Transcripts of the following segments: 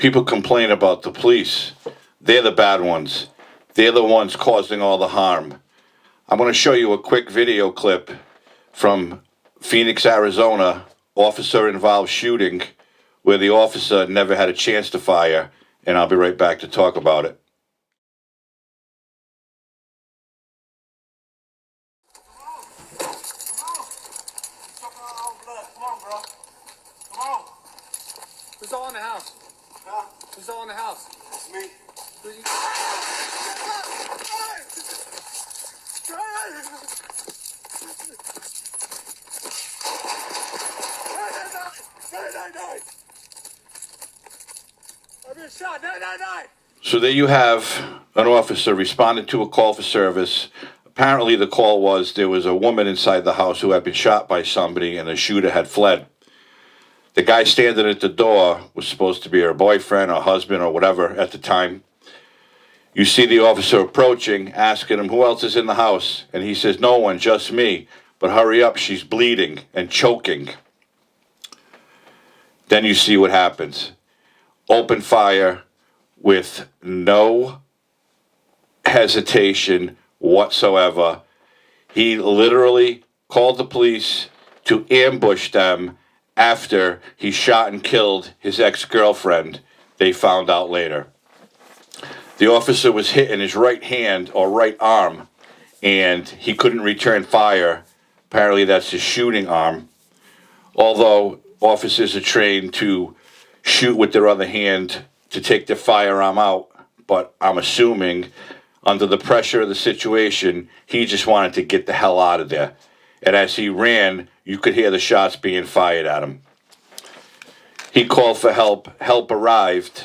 People complain about the police. They're the bad ones. They're the ones causing all the harm. I'm going to show you a quick video clip from Phoenix, Arizona, officer-involved shooting where the officer never had a chance to fire, and I'll be right back to talk about it. Who's all in the house? Huh? Who's all in the house? It's me. I'm being shot. 999. So there you have an officer responding to a call for service. Apparently the call was there was a woman inside the house who had been shot by somebody and the shooter had fled. The guy standing at the door was supposed to be her boyfriend or husband or whatever at the time. You see the officer approaching, asking him who else is in the house, and he says, "No one, just me. But hurry up, she's bleeding and choking." Then you see what happens. Open fire with no hesitation whatsoever. He literally called the police to ambush them after he shot and killed his ex-girlfriend, they found out later. The officer was hit in his right hand or right arm, and he couldn't return fire. Apparently that's his shooting arm. Although officers are trained to shoot with their other hand to take their firearm out, but I'm assuming under the pressure of the situation, he just wanted to get the hell out of there. And as he ran, you could hear the shots being fired at him. He called for help. Help arrived,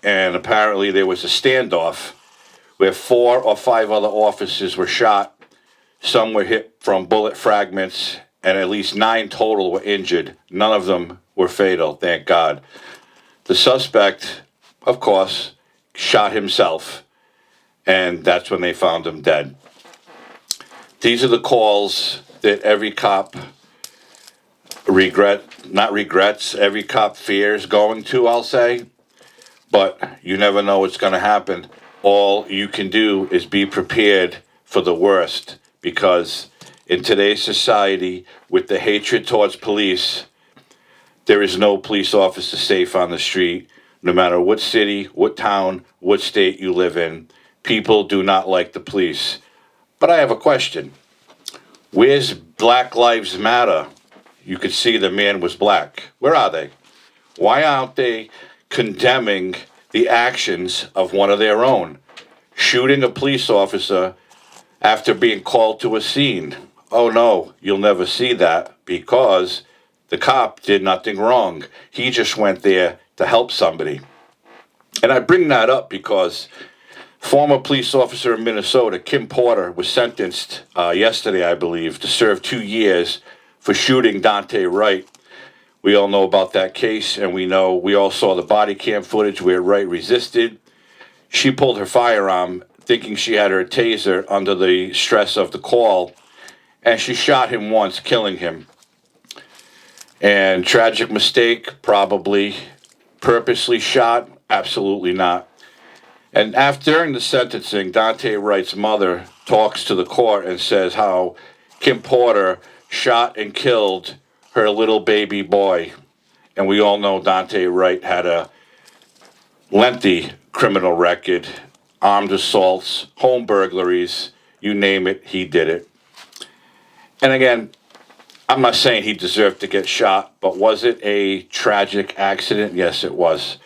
and apparently there was a standoff where 4 or 5 other officers were shot. Some were hit from bullet fragments, and at least 9 total were injured. None of them were fatal, thank God. The suspect, of course, shot himself, and that's when they found him dead. These are the calls that every cop every cop fears going to, I'll say. But you never know what's going to happen. All you can do is be prepared for the worst, because in today's society, with the hatred towards police, there is no police officer safe on the street, no matter what city, what town, what state you live in. People do not like the police. But I have a question. Where's Black Lives Matter? You could see the man was black. Where are they? Why aren't they condemning the actions of one of their own? Shooting a police officer after being called to a scene. Oh no, you'll never see that, because the cop did nothing wrong. He just went there to help somebody. And I bring that up because former police officer in Minnesota, Kim Porter, was sentenced yesterday, I believe, to serve 2 years for shooting Daunte Wright. We all know about that case, and we all saw the body cam footage where Wright resisted. She pulled her firearm, thinking she had her taser under the stress of the call, and she shot him once, killing him. And tragic mistake, probably. Purposely shot, absolutely not. And during the sentencing, Daunte Wright's mother talks to the court and says how Kim Porter shot and killed her little baby boy. And we all know Daunte Wright had a lengthy criminal record, armed assaults, home burglaries, you name it, he did it. And again, I'm not saying he deserved to get shot, but was it a tragic accident? Yes, it was.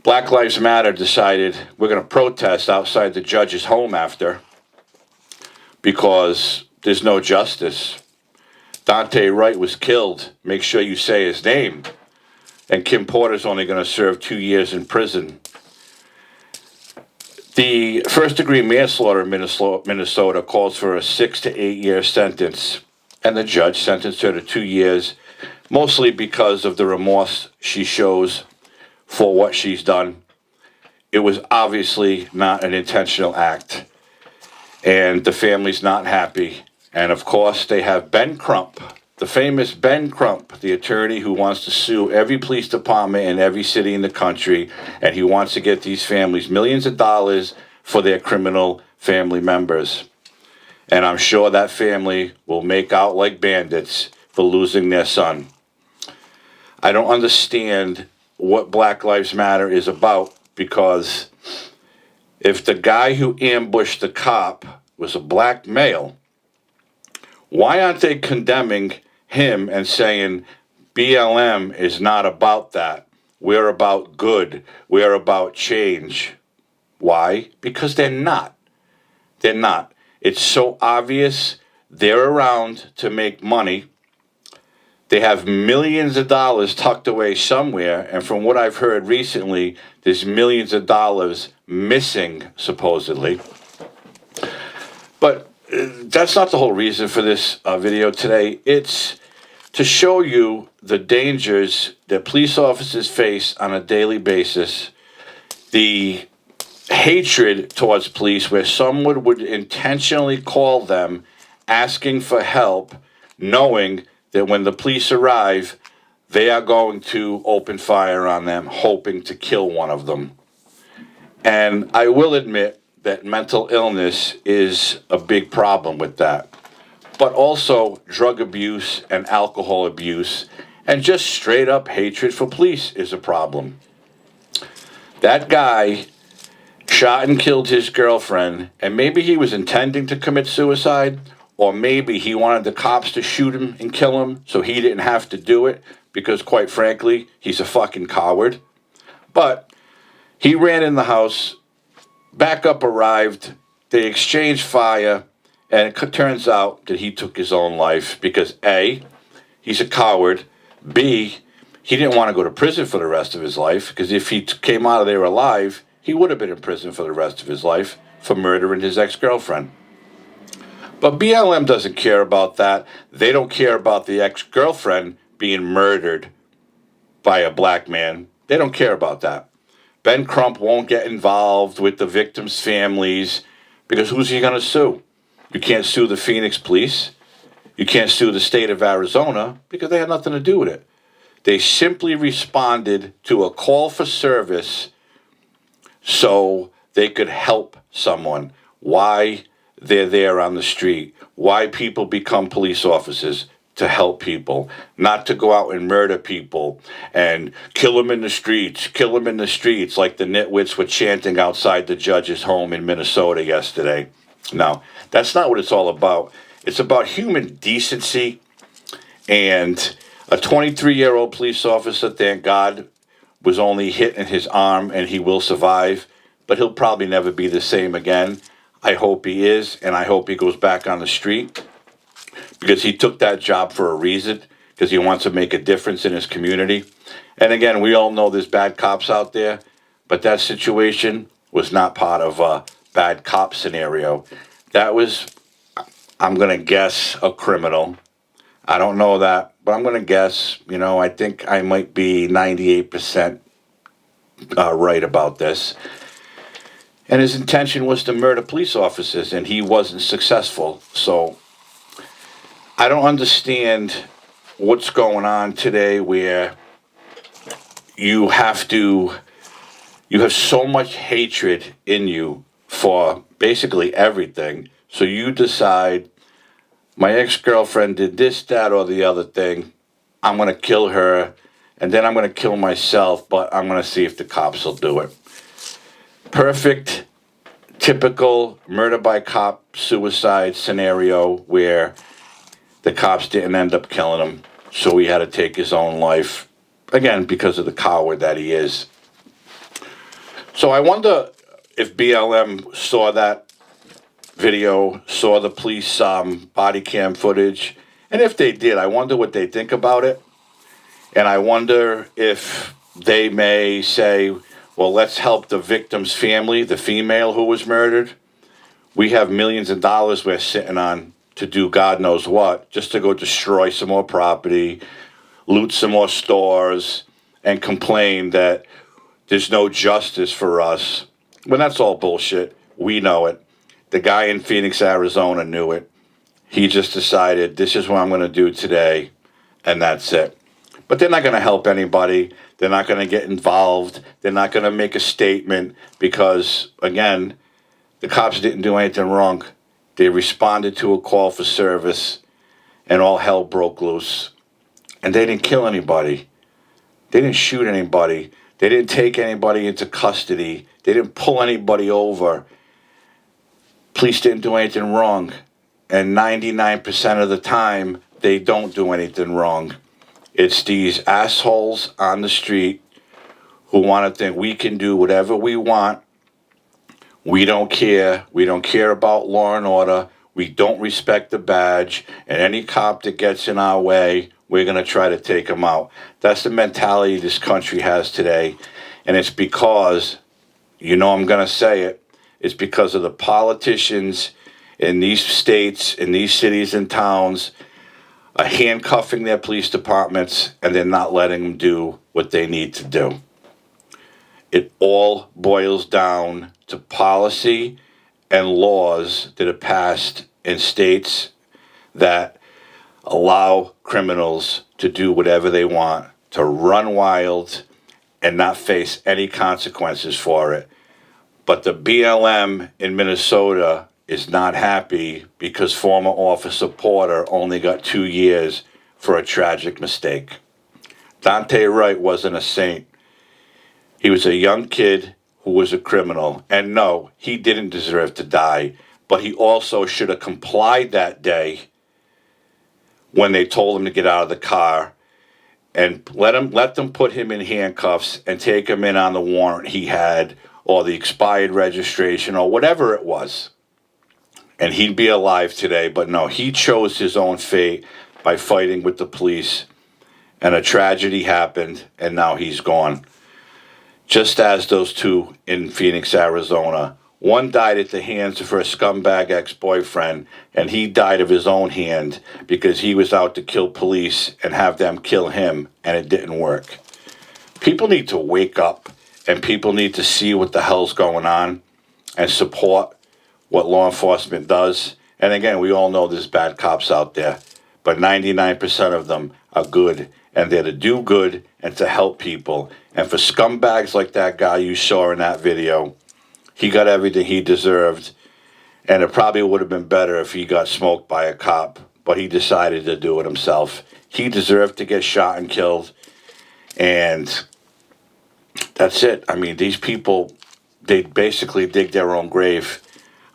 Black Lives Matter decided we're going to protest outside the judge's home after, because there's no justice. Daunte Wright was killed. Make sure you say his name. And Kim Porter's only going to serve 2 years in prison. The first-degree manslaughter in Minnesota calls for a 6 to 8 year sentence, and the judge sentenced her to 2 years, mostly because of the remorse she shows for what she's done. It was obviously not an intentional act, and the family's not happy. And of course, they have Ben Crump, the famous Ben Crump, the attorney who wants to sue every police department in every city in the country, and he wants to get these families millions of dollars for their criminal family members. And I'm sure that family will make out like bandits for losing their son. I don't understand what Black Lives Matter is about, because if the guy who ambushed the cop was a black male, why aren't they condemning him and saying BLM is not about that? We're about good. We're about change. Why? Because they're not. They're not. It's so obvious they're around to make money. They have millions of dollars tucked away somewhere, and from what I've heard recently, there's millions of dollars missing, supposedly. But that's not the whole reason for this video today. It's to show you the dangers that police officers face on a daily basis, the hatred towards police, where someone would intentionally call them asking for help, knowing that when the police arrive, they are going to open fire on them, hoping to kill one of them. And I will admit that mental illness is a big problem with that, but also drug abuse and alcohol abuse and just straight up hatred for police is a problem. That guy shot and killed his girlfriend, and maybe he was intending to commit suicide, or maybe he wanted the cops to shoot him and kill him so he didn't have to do it, because quite frankly, he's a fucking coward. But he ran in the house, backup arrived, they exchanged fire, and it turns out that he took his own life because A, he's a coward, B, he didn't want to go to prison for the rest of his life, because if he came out of there alive, he would have been in prison for the rest of his life for murdering his ex-girlfriend. But BLM doesn't care about that. They don't care about the ex-girlfriend being murdered by a black man. They don't care about that. Ben Crump won't get involved with the victims' families, because who's he going to sue? You can't sue the Phoenix police. You can't sue the state of Arizona, because they had nothing to do with it. They simply responded to a call for service so they could help someone. Why they're there on the street, why people become police officers, to help people, not to go out and murder people and kill them in the streets, like the nitwits were chanting outside the judge's home in Minnesota yesterday. No, that's not what it's all about. It's about human decency, and a 23-year-old police officer, thank God, was only hit in his arm, and he will survive, but he'll probably never be the same again. I hope he is, and I hope he goes back on the street, because he took that job for a reason, because he wants to make a difference in his community. And again, we all know there's bad cops out there, but that situation was not part of a bad cop scenario. That was, I'm going to guess, a criminal. I don't know that, but I'm going to guess. I think I might be 98% right about this. And his intention was to murder police officers, and he wasn't successful. So I don't understand what's going on today, where you have so much hatred in you for basically everything. So you decide, my ex-girlfriend did this, that, or the other thing. I'm going to kill her, and then I'm going to kill myself, but I'm going to see if the cops will do it. Perfect, typical murder by cop suicide scenario, where the cops didn't end up killing him, so he had to take his own life, again, because of the coward that he is. So I wonder if BLM saw that video, saw the police body cam footage, and if they did, I wonder what they think about it. And I wonder if they may say, well, let's help the victim's family, the female who was murdered. We have millions of dollars we're sitting on to do God knows what, just to go destroy some more property, loot some more stores, and complain that there's no justice for us. When that's all bullshit. We know it. The guy in Phoenix, Arizona knew it. He just decided, this is what I'm going to do today. and that's it. But they're not going to help anybody. They're not going to get involved. They're not going to make a statement because, again, the cops didn't do anything wrong. They responded to a call for service, and all hell broke loose. And they didn't kill anybody. They didn't shoot anybody. They didn't take anybody into custody. They didn't pull anybody over. Police didn't do anything wrong. And 99% of the time, they don't do anything wrong. It's these assholes on the street who want to think we can do whatever we want. We don't care. We don't care about law and order. We don't respect the badge. And any cop that gets in our way, we're going to try to take them out. That's the mentality this country has today. And it's because, I'm going to say it, it's because of the politicians in these states, in these cities and towns, are handcuffing their police departments, and they're not letting them do what they need to do. It all boils down to policy and laws that are passed in states that allow criminals to do whatever they want, to run wild and not face any consequences for it. But the BLM in Minnesota is not happy because former Officer Porter only got 2 years for a tragic mistake. Dante Wright wasn't a saint. He was a young kid who was a criminal. And no, he didn't deserve to die, but he also should have complied that day when they told him to get out of the car and let them put him in handcuffs and take him in on the warrant he had or the expired registration or whatever it was. And he'd be alive today, but no, he chose his own fate by fighting with the police, and a tragedy happened, and now he's gone. Just as those two in Phoenix, Arizona. One died at the hands of her scumbag ex-boyfriend, and he died of his own hand because he was out to kill police and have them kill him, and it didn't work. People need to wake up, and people need to see what the hell's going on and support what law enforcement does. And again, we all know there's bad cops out there, but 99% of them are good, and they're to do good and to help people. And for scumbags like that guy you saw in that video, he got everything he deserved, and it probably would have been better if he got smoked by a cop, but he decided to do it himself. He deserved to get shot and killed, and that's it. I mean, these people, they basically dig their own grave.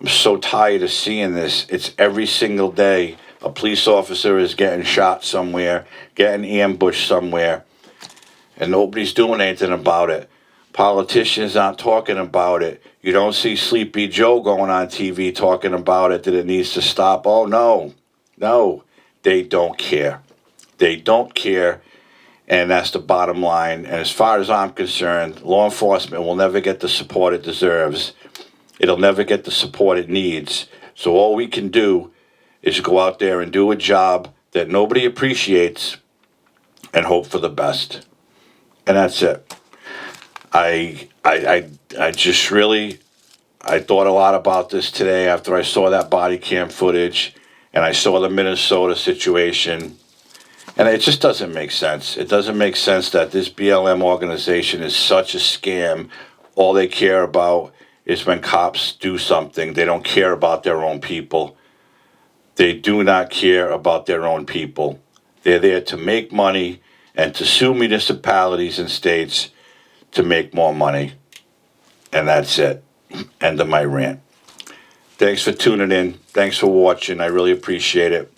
I'm so tired of seeing this. It's every single day. A police officer is getting shot somewhere, getting ambushed somewhere, and nobody's doing anything about it. Politicians aren't talking about it. You don't see Sleepy Joe going on TV talking about it, that it needs to stop. Oh, no, they don't care. They don't care, and that's the bottom line. And as far as I'm concerned, law enforcement will never get the support it deserves. It'll never get the support it needs. So all we can do is go out there and do a job that nobody appreciates and hope for the best. And that's it. I just really, I thought a lot about this today after I saw that body cam footage and I saw the Minnesota situation. And it just doesn't make sense. It doesn't make sense that this BLM organization is such a scam. All they care about is when cops do something. They don't care about their own people. They do not care about their own people. They're there to make money and to sue municipalities and states to make more money. And that's it. End of my rant. Thanks for tuning in. Thanks for watching. I really appreciate it.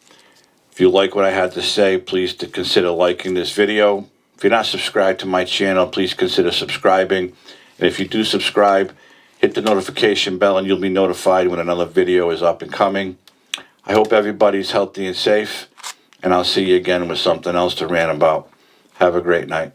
If you like what I had to say, please consider liking this video. If you're not subscribed to my channel, please consider subscribing. And if you do subscribe, hit the notification bell and you'll be notified when another video is up and coming. I hope everybody's healthy and safe, and I'll see you again with something else to rant about. Have a great night.